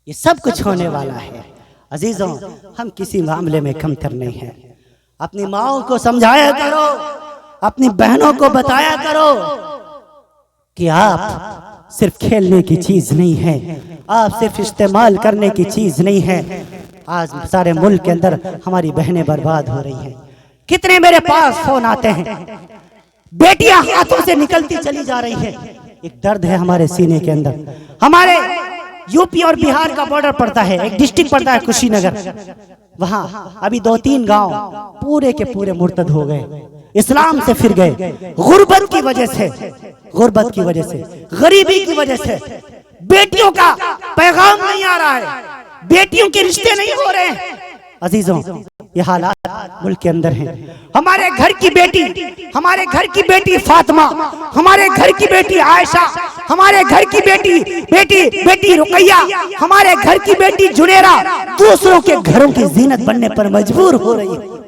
یہ سب کچھ ہونے والا ہے۔ عزیزوں، ہم کسی معاملے میں کمتر نہیں ہیں۔ اپنی ماؤں کو سمجھایا کرو، اپنی بہنوں کو بتایا کرو کہ آپ صرف کھیلنے کی چیز نہیں ہے، آپ صرف استعمال کرنے کی چیز نہیں ہے۔ آج سارے ملک کے اندر ہماری بہنیں برباد ہو رہی ہیں۔ کتنے میرے پاس فون آتے ہیں، بیٹیاں ہاتھوں سے نکلتی چلی جا رہی ہیں۔ ایک درد ہے ہمارے سینے کے اندر۔ ہمارے یو پی اور بہار کا بارڈر پڑتا ہے، ایک ڈسٹرکٹ پڑتا ہے کشی نگر، وہاں ابھی 2-3 گاؤں پورے کے پورے مرتد ہو گئے، اسلام سے پھر گئے، غربت کی وجہ سے، غربت کی وجہ سے، غریبی کی وجہ سے۔ بیٹیوں کا پیغام نہیں آ رہا ہے، بیٹیوں کے رشتے نہیں ہو رہے ہیں۔ عزیزوں، یہ حالات ملک کے اندر ہیں۔ ہمارے گھر کی بیٹی، ہمارے گھر کی بیٹی فاطمہ، ہمارے گھر کی بیٹی عائشہ، ہمارے گھر کی بیٹی رقیہ، ہمارے گھر کی بیٹی جنیرہ دوسروں کے گھروں کی زینت بننے پر مجبور ہو رہی ہے۔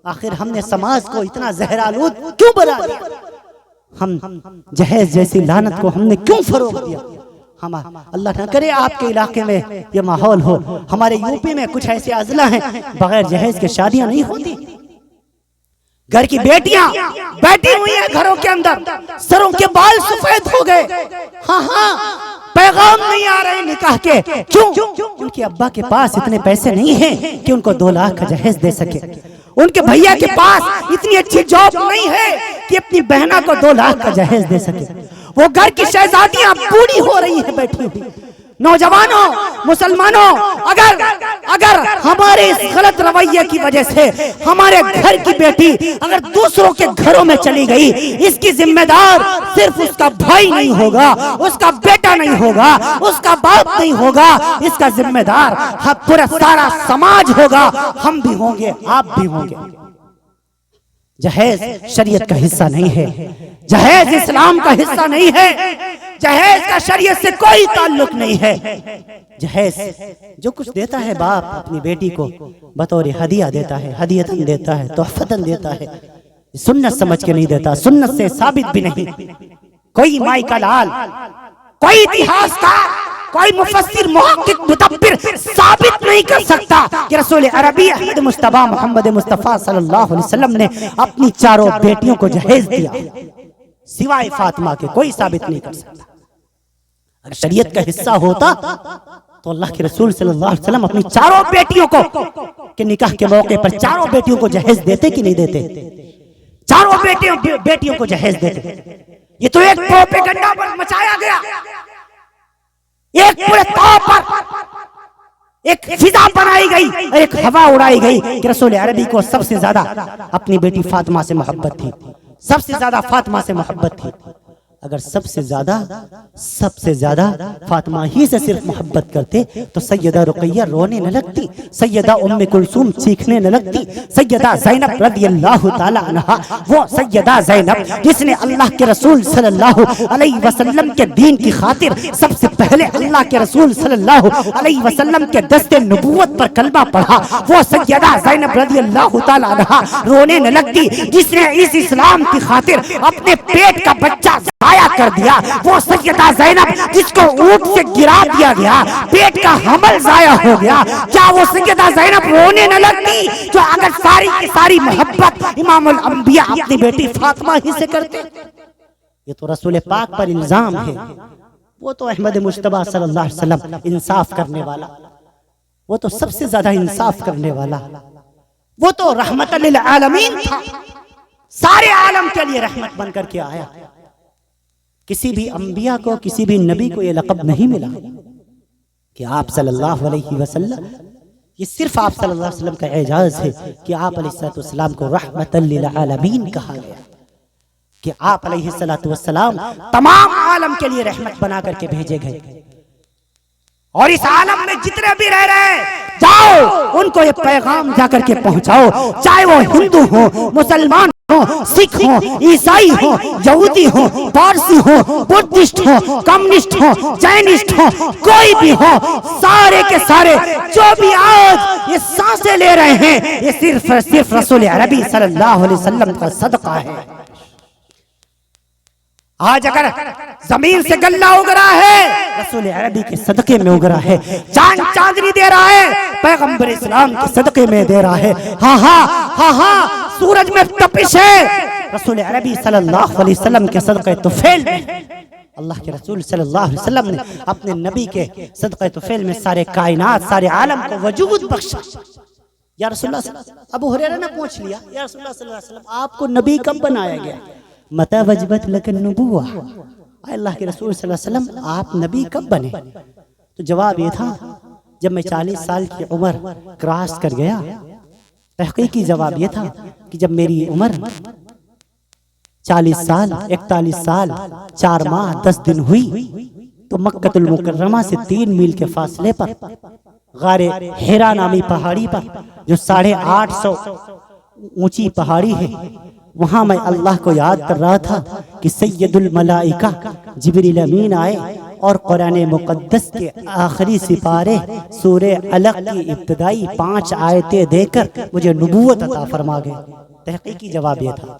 آخر ہم نے سماج کو اتنا زہرآلود کیوں بنا دیا؟ ہم جہیز جیسی لعنت کو ہم نے کیوں فروغ دیا؟ اللہ نہ کرے آپ کے علاقے میں یہ ماحول ہو۔ ہمارے یو پی میں کچھ ایسے اضلاع ہیں بغیر جہیز کے شادیاں نہیں ہوتی۔ گھر کی بیٹیاں بیٹھی ہوئی ہیں گھروں کے اندر، سروں کے بال سفید ہو گئے۔ ہاں پیغام نہیں آ رہے نکاح کے۔ کیوں؟ ان کے ابا کے پاس اتنے پیسے نہیں ہیں کہ ان کو 2 لاکھ کا جہیز دے سکے۔ ان کے بھیا کے پاس اتنی اچھی جاب نہیں ہے کہ اپنی بہنہ کو 2 لاکھ کا جہیز دے سکے۔ وہ گھر کی شہزادیاں بوڑھی ہو رہی ہیں بیٹھی ہوئی۔ نوجوانوں، مسلمانوں، اگر ہمارے اس غلط رویے کی وجہ سے ہمارے گھر کی بیٹی اگر دوسروں کے گھروں میں چلی گئی، اس کی ذمہ دار صرف اس کا بھائی نہیں ہوگا، اس کا بیٹا نہیں ہوگا، اس کا باپ نہیں ہوگا، اس کا ذمہ دار پورا سارا سماج ہوگا۔ ہم بھی ہوں گے، آپ بھی ہوں گے۔ جہیز شریعت کا حصہ نہیں ہے، جہیز اسلام کا حصہ نہیں ہے، جہیز کا شریعت سے کوئی تعلق نہیں ہے۔ جہیز جو کچھ دیتا ہے باپ اپنی بیٹی کو بطور ہدیہ دیتا ہے، ہدیتاً دیتا ہے، تحفتاً دیتا ہے، سنت سمجھ کے نہیں دیتا، سنت سے ثابت بھی نہیں۔ کوئی مائی کا لال، کوئی اتہاس کا، کوئی مفسر، محقق، مدبر ثابت نہیں کر سکتا کہ رسول عربی احمد مصطفیٰ محمد مصطفیٰ صلی اللہ علیہ وسلم نے اپنی 4 بیٹیوں کو جہیز دیا سوائے فاطمہ کے۔ کوئی ثابت نہیں کر سکتا۔ اگر شریعت کا حصہ ہوتا تو اللہ کے رسول صلی اللہ علیہ وسلم اپنی 4 بیٹیوں کو کہ نکاح کے موقع پر 4 بیٹیوں کو جہیز دیتے کہ نہیں دیتے؟ 4 بیٹیوں کو جہیز دیتے۔ یہ تو ایک پروپیگنڈا پر مچایا گیا، ایک پورے طور پر ایک فضا بنائی گئی، ایک ہوا اڑائی گئی کہ رسول عربی کو سب سے زیادہ اپنی بیٹی فاطمہ سے محبت تھی، سب سے زیادہ فاطمہ سے محبت تھی۔ اگر سب سے زیادہ فاطمہ ہی سے صرف محبت کرتے تو سیدہ رقیہ رونے نہ لگتی، سیدہ ام کلثوم چیخنے نہ لگتی، سیدہ زینب رضی اللہ تعالی عنہا، وہ سیدہ زینب جس نے اللہ کے رسول صلی اللہ علیہ وسلم کے دین کی خاطر سب سے پہلے اللہ کے رسول صلی اللہ علیہ وسلم کے دست نبوت پر کلمہ پڑھا، وہ سیدہ زینب رضی اللہ تعالی عنہا رونے نہ لگتی، جس نے اس اسلام کی خاطر اپنے پیٹ کا بچہ ضائع کر دیا، وہ سیدہ زینب جس کو اونٹ سے گرا دیا گیا، پیٹ کا حمل ضائع ہو گیا، کیا وہ سیدہ زینب رونے نہ لگتی جو اگر ساری کی ساری محبت امام الانبیاء اپنی بیٹی فاطمہ ہی سے کرتے؟ یہ تو رسول پاک پر الزام ہے۔ وہ تو احمد مجتبیٰ صلی اللہ علیہ وسلم انصاف کرنے والا، وہ تو سب سے زیادہ انصاف کرنے والا، وہ تو رحمت للعالمین تھا، سارے عالم کے لیے رحمت بن کر کے آیا۔ کسی بھی انبیاء کو، کسی بھی نبی کو یہ لقب نہیں ملا کہ آپ صلی اللہ علیہ وسلم، یہ صرف آپ صلی اللہ علیہ وسلم کا اعجاز ہے کہ آپ علیہ السلام کو رحمت للعالمین کہا گیا، کہ آپ علیہ السلام تمام عالم کے لیے رحمت بنا کر کے بھیجے گئے، اور اس عالم میں جتنے بھی رہ رہے ہیں جاؤ ان کو یہ پیغام جا کر کے پہنچاؤ، چاہے وہ ہندو ہو، مسلمان ہو، سکھ ہو، عیسائی ہو، یہودی ہو، پارسی ہو، بدھسٹ ہو، کمیونسٹ ہو، جینسٹ ہو، کوئی بھی ہو، سارے کے سارے جو بھی آج یہ سانسیں لے رہے ہیں یہ صرف رسول عربی صلی اللہ علیہ وسلم کا صدقہ ہے۔ آج اگر زمین سے غلہ اگ رہا ہے رسول عربی کے صدقے میں اگ رہا ہے، چاند چاندنی دے رہا ہے پیغمبر اسلام کے صدقے میں دے رہا ہے، ہاں ہاں ہاں ہاں سورج میں تپش ہے رسول عربی صلی اللہ علیہ وسلم کے صدقے طفیل میں، اللہ کے رسول صلی اللہ علیہ وسلم نے اپنے نبی کے صدقے طفیل میں سارے کائنات سارے عالم کو وجود بخشا۔ یا رسول اللہ ابو ہریرہ نے پوچھ لیا یا رسول اللہ صلی اللہ علیہ وسلم آپ کو نبی کب بنایا گیا؟ متى وجبت لك النبوة، اے اللہ کے رسول صلی اللہ علیہ وسلم آپ نبی کب بنے؟ تو جواب یہ تھا جب میں 40 سال کی عمر کراس کر گیا۔ تحقیقی جواب یہ تھا کہ جب میری عمر 40 سال 41 سال 4 ماہ 10 دن ہوئی تو مکہ المکرمہ سے 3 میل کے فاصلے پر غار حرا نامی پہاڑی پر جو 850 اونچی پہاڑی ہے، وہاں میں اللہ کو یاد کر رہا تھا کہ سید الملائکہ جبریل امین آئے اور قرآن مقدس کے آخری سپارے سورہ علق کی ابتدائی 5 آیتیں دے کر مجھے نبوت عطا فرما گئے۔ تحقیقی جواب یہ تھا،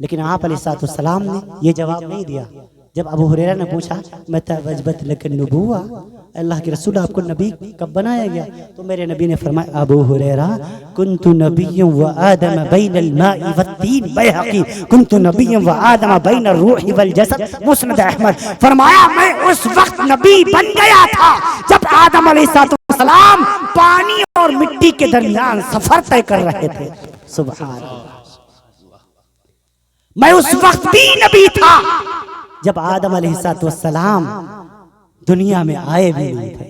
لیکن آپ علیہ السلام نے یہ جواب نہیں دیا۔ جب ابو ہریرہ نے پوچھا متى وجبت لك النبوة، اللہ کے رسول آپ کو نبی کب بنایا گیا؟ تو میرے نبی نے فرمایا ابو ہریرہ کنت نبی و آدم بین الماء والتین، بیہقی کنت نبی و آدم بین الروح والجسد، مسند احمد، فرمایا میں اس وقت نبی بن گیا تھا جب آدم علیہ السلام پانی اور مٹی کے درمیان سفر طے کر رہے تھے۔ سبحان اللہ، میں اس وقت بھی نبی تھا جب آدم علیہ السلام دنیا میں آئے بھی نہیں تھے۔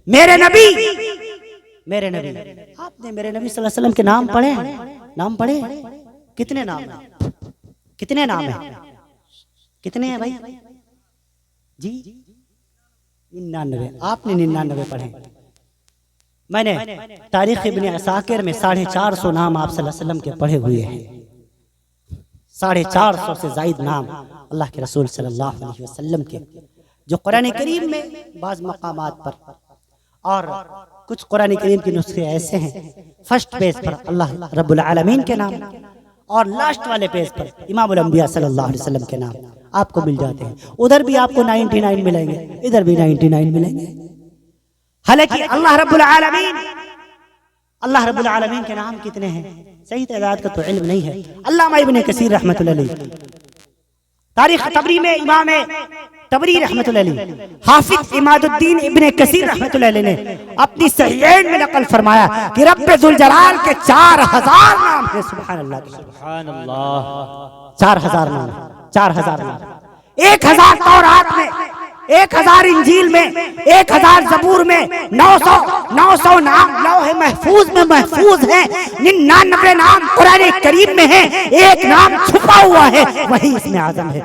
میرے نبی آپ نے میرے نبی صلی اللہ علیہ وسلم کے نام پڑھے؟ نام پڑھے؟ کتنے نام ہیں؟ کتنے نام ہیں؟ کتنے ہیں بھائی؟ جی 99، آپ نے 99 پڑھے۔ میں نے تاریخ ابن عساکر میں 450 نام آپ صلی اللہ علیہ وسلم کے پڑھے ہوئے ہیں، 450 سے زائد نام اللہ کے رسول صلی اللہ علیہ وسلم کے، جو قرآن کریم میں بعض مقامات پر اور کچھ قرآن کریم کے نسخے ایسے ہیں فرسٹ پیج پر اللہ رب العالمین کے نام اور لاسٹ والے پیج پر امام الانبیاء صلی اللہ علیہ وسلم کے نام آپ کو مل جاتے ہیں۔ ادھر بھی آپ کو 99 ملیں گے، ادھر بھی 99 ملیں گے۔ حالانکہ اللہ رب العالمین کے نام کتنے ہیں صحیح تعداد کا تو علم نہیں ہے۔ علامہ ابن کثیر رحمۃ اللہ علیہ تاریخ طبری میں امام طبری رحمۃ اللہ علیہ حافظ عماد الدین ابن کثیر رحمۃ اللہ علیہ نے اپنی صحیحین میں نقل فرمایا کہ رب ذوالجلال کے 4000 نام ہیں۔ سبحان اللہ، سبحان اللہ، 4000 نام، 4000 نام، 1000 تورات میں، 1000 انجیل میں، 1000 زبور میں، 900 نام لوح محفوظ میں محفوظ ہیں، 99 نام قرآن کریم میں ہیں، 1 نام چھپا ہوا ہے وہی اسم اعظم ہے۔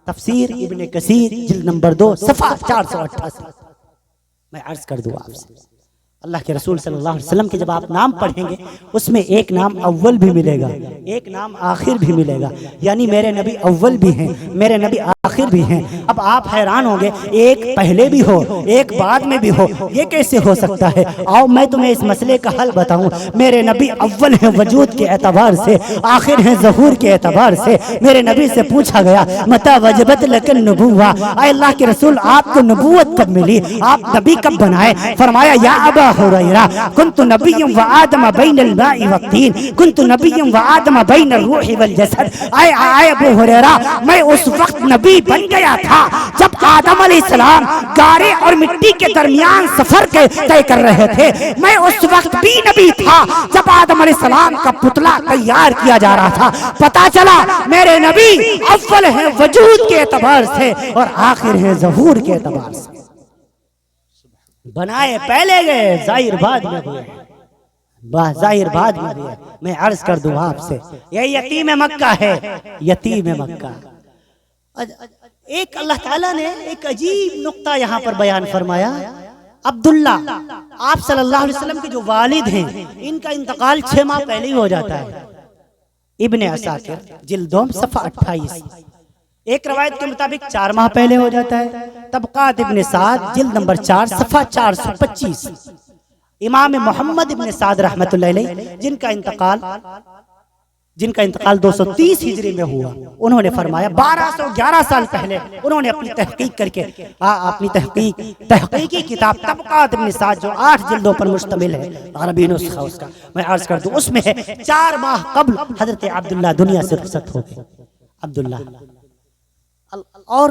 تفسیر ابن کثیر جلد نمبر 2 صفحہ 488۔ میں عرض کر دوں آپ سے، اللہ کے رسول صلی اللہ علیہ وسلم کے جب آپ نام پڑھیں گے اس میں 1 نام اول بھی ملے گا، 1 نام آخر بھی ملے گا، یعنی میرے نبی اول بھی ہیں، میرے نبی آخر بھی ہیں۔ اب آپ حیران ہوں گے 1 پہلے بھی ہو 1 بعد میں بھی ہو، یہ کیسے ہو سکتا ہے؟ آؤ میں تمہیں اس مسئلے کا حل بتاؤں۔ میرے نبی اول ہیں وجود کے اعتبار سے، آخر ہیں ظہور کے اعتبار سے۔ میرے نبی سے پوچھا گیا متى وجبت لك النبوة، اے اللہ کے رسول آپ کو نبوت کب ملی، آپ نبی کب بنائے؟ فرمایا یا ابا ہریرہ کنت نبی و آدم بین الماء والطین، کنت نبی و آدم بین الروح والجسد۔ اے ابو ہریرہ میں اس وقت نبی بن گیا تھا جب آدم علیہ السلام گارے اور مٹی کے درمیان سفر طے کر رہے تھے، میں اس وقت بھی نبی تھا جب آدم علیہ السلام کا پتلا تیار کیا جا رہا تھا۔ پتا چلا میرے نبی اول ہیں وجود کے اعتبار سے اور آخر ہیں ظہور کے اعتبار سے۔ بنائے پہلے گئے ظاہر بعد میں ہوئے، ظاہر بعد میں ہوئے۔ میں عرض کر دوں آپ سے یہ یتیم مکہ ہے، یتیم مکہ۔ ایک اللہ تعالیٰ نے ایک عجیب نقطہ یہاں پر بیان فرمایا۔ عبداللہ آپ صلی اللہ علیہ وسلم کے جو والد ہیں ان کا انتقال 6 ماہ پہلے ہی ہو جاتا ہے۔ ابن عساکر جلد 2 صفحہ 28۔ ایک روایت کے مطابق 4 ماہ پہلے ہو جاتا ہے۔ طبقات ابن سعد جلد نمبر 4 صفحہ 425۔ امام محمد ابن سعد رحمۃ اللہ علیہ جن کا انتقال جن کا انتقال 230 ہجری میں ہوا، انہوں نے فرمایا 1211 سال پہلے انہوں نے اپنی تحقیق کر کے اپنی تحقیقی کتاب طبقات ابن سعد جو 8 جلدوں پر مشتمل ہے، عربی نسخہ اس کا میں عرض کر دوں، اس میں ہے 4 ماہ قبل حضرت عبداللہ دنیا سے رخصت ہو گئے۔ عبداللہ اور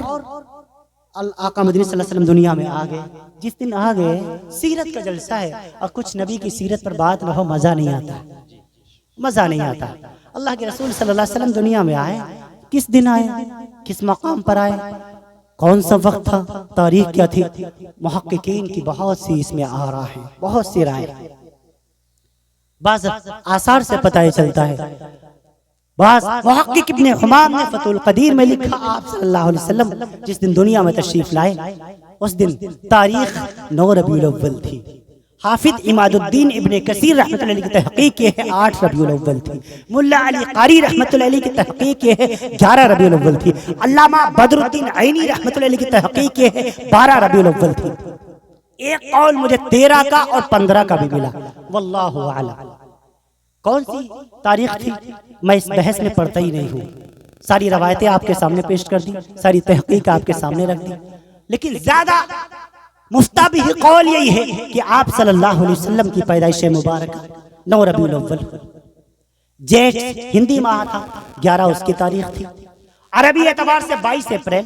آقا مدنی صلی اللہ علیہ وسلم دنیا میں آ گئے۔ جس دن آ گئے سیرت کا جلسہ ہے، اور کچھ نبی کی سیرت پر بات نہ ہو مزہ نہیں آتا، مزہ نہیں آتا۔ اللہ کے رسول صلی اللہ علیہ وسلم دنیا میں آئے، کس دن آئے، کس مقام پر آئے، کون سا وقت تھا، تاریخ کیا تھی؟ محققین کی بہت سی اس میں آراء ہیں، بہت سی رائے، بعض آثار سے پتہ یہ چلتا ہے۔ بعض محقق ابن حمام نے فتح القدیر میں لکھا آپ صلی اللہ علیہ وسلم جس دن دنیا میں تشریف لائے اس دن تاریخ 9 ربیع الاول تھی۔ حافظ عماد الدین ابن کثیر رحمۃ اللہ علیہ کی تحقیق یہ ہے 8 ربیع الاول تھی۔ ملا علی قاری رحمۃ اللہ علیہ کی تحقیق یہ ہے 11 ربیع الاول تھی۔ علامہ بدر الدین عینی رحمۃ اللہ علیہ کی تحقیق یہ ہے 12 ربیع الاول تھی۔ ایک قول مجھے 13 کا اور 15 کا بھی ملا، واللہ اعلم۔ کون سی تاریخ تھی میں اس بحث میں پڑھتا ہی نہیں ہوں، ساری روایتیں آپ کے سامنے پیش کر دی، ساری تحقیق آپ کے سامنے رکھ دی، لیکن زیادہ مفتابی قول یہی ہے کہ آپ صلی اللہ علیہ وسلم کی پیدائش مبارکہ 9 ربیع الاول، جیٹھ ہندی ماہ تھا، 11 اس کی تاریخ تھی، عربی اعتبار سے 22 اپریل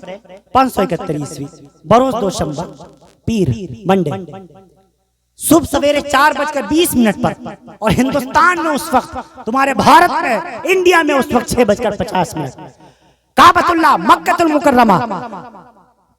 571 عیسوی، بروز دوشنبہ، پیر منڈے، صبح سویرے 4:20 پر، اور ہندوستان میں اس وقت، تمہارے بھارت میں، انڈیا میں اس وقت 6:50۔ کعبۃ اللہ مکہ المکرمہ،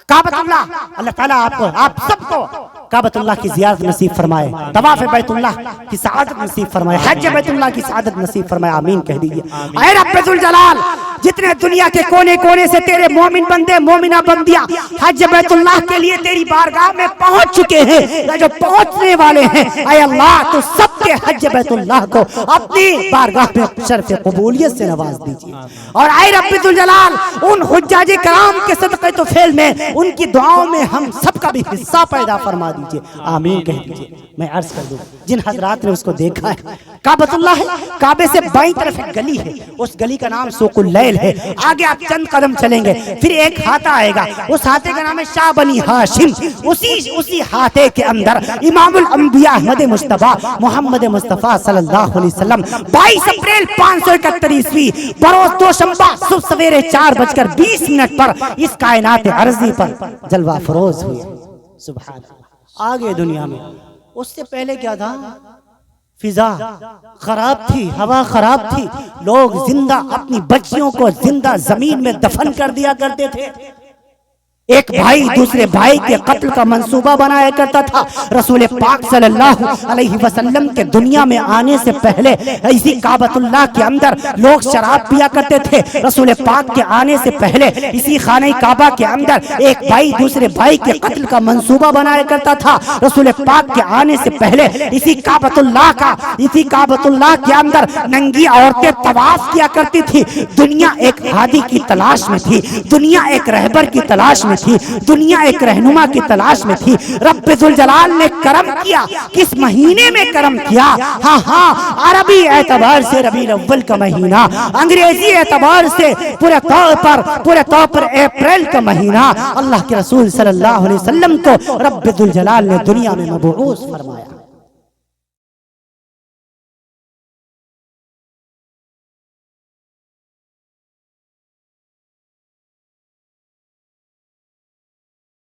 کعبۃ اللہ، اللہ تعالیٰ آپ سب کو کعبۃ اللہ کی زیارت نصیب فرمائے، طواف بیت اللہ کی سعادت نصیب فرمائے، حج بیت اللہ کی سعادت نصیب فرمائے، آمین کہہ دیجئے۔ اے رب ذوالجلال، جتنے دنیا کے کونے کونے سے تیرے مومن بندے مومنہ بندیاں حج بیت اللہ کے لیے تیری بارگاہ میں پہنچ چکے ہیں یا جو پہنچنے والے ہیں، اے اللہ تو سب کے حج بیت اللہ کو اپنی بارگاہ میں شرف قبولیت سے نواز دیجئے، اور اے رب ذوالجلال ان حجاج کرام کے صدقے تو فعل میں ان کی دعاؤں میں ہم سب کا بھی حصہ پیدا فرما دیجئے، آمین کہہ دیجئے۔ میں عرض کر دوں جن حضرات نے اس کو دیکھا ہے، کعبۃ اللہ ہے، کعبے سے بائیں طرف ایک گلی ہے، اس گلی کا نام سوق اللیل ہے، آگے آپ چند قدم چلیں گے پھر ایک ہاتھا آئے گا، اس ہاتھے کا نام ہے شاہ بنی ہاشم، اسی ہاتھے کے اندر امام الانبیاء احمد مصطفیٰ محمد مصطفیٰ صلی اللہ علیہ وسلم 22 اپریل 571 عیسوی بروز دوشنبہ صبح سویرے 4:20 پر اس کائنات عرضی پر جلوہ فروز ہوئے، سبحان اللہ۔ آگے دنیا میں اس سے پہلے کیا تھا؟ فضا خراب تھی، ہوا خراب تھی، لوگ زندہ اپنی بچیوں کو زندہ زمین میں دفن کر دیا کرتے تھے، ایک بھائی دوسرے بھائی کے قتل کا منصوبہ بنایا کرتا تھا۔ رسول پاک صلی اللہ علیہ وسلم کے دنیا میں آنے سے پہلے اسی کعبۃ اللہ کے اندر لوگ شراب پیا کرتے تھے، رسول پاک کے آنے سے پہلے اسی خانہ کعبہ کے اندر ایک بھائی دوسرے بھائی کے قتل کا منصوبہ بنایا کرتا تھا، رسول پاک کے آنے سے پہلے اسی کعبۃ اللہ کے اندر ننگی عورتیں طواف کیا کرتی تھی۔ دنیا ایک ہادی کی تلاش میں تھی، دنیا ایک رہبر کی تلاش میں تھی، دنیا ایک رہنما کی تلاش میں تھی۔ رب ذوالجلال نے کرم کیا، کس مہینے میں کرم کیا؟ ہاں عربی اعتبار سے ربیع الاول کا مہینہ، انگریزی اعتبار سے پورے طور پر اپریل کا مہینہ، اللہ کے رسول صلی اللہ علیہ وسلم کو رب ذوالجلال نے دنیا میں مبعوث فرمایا۔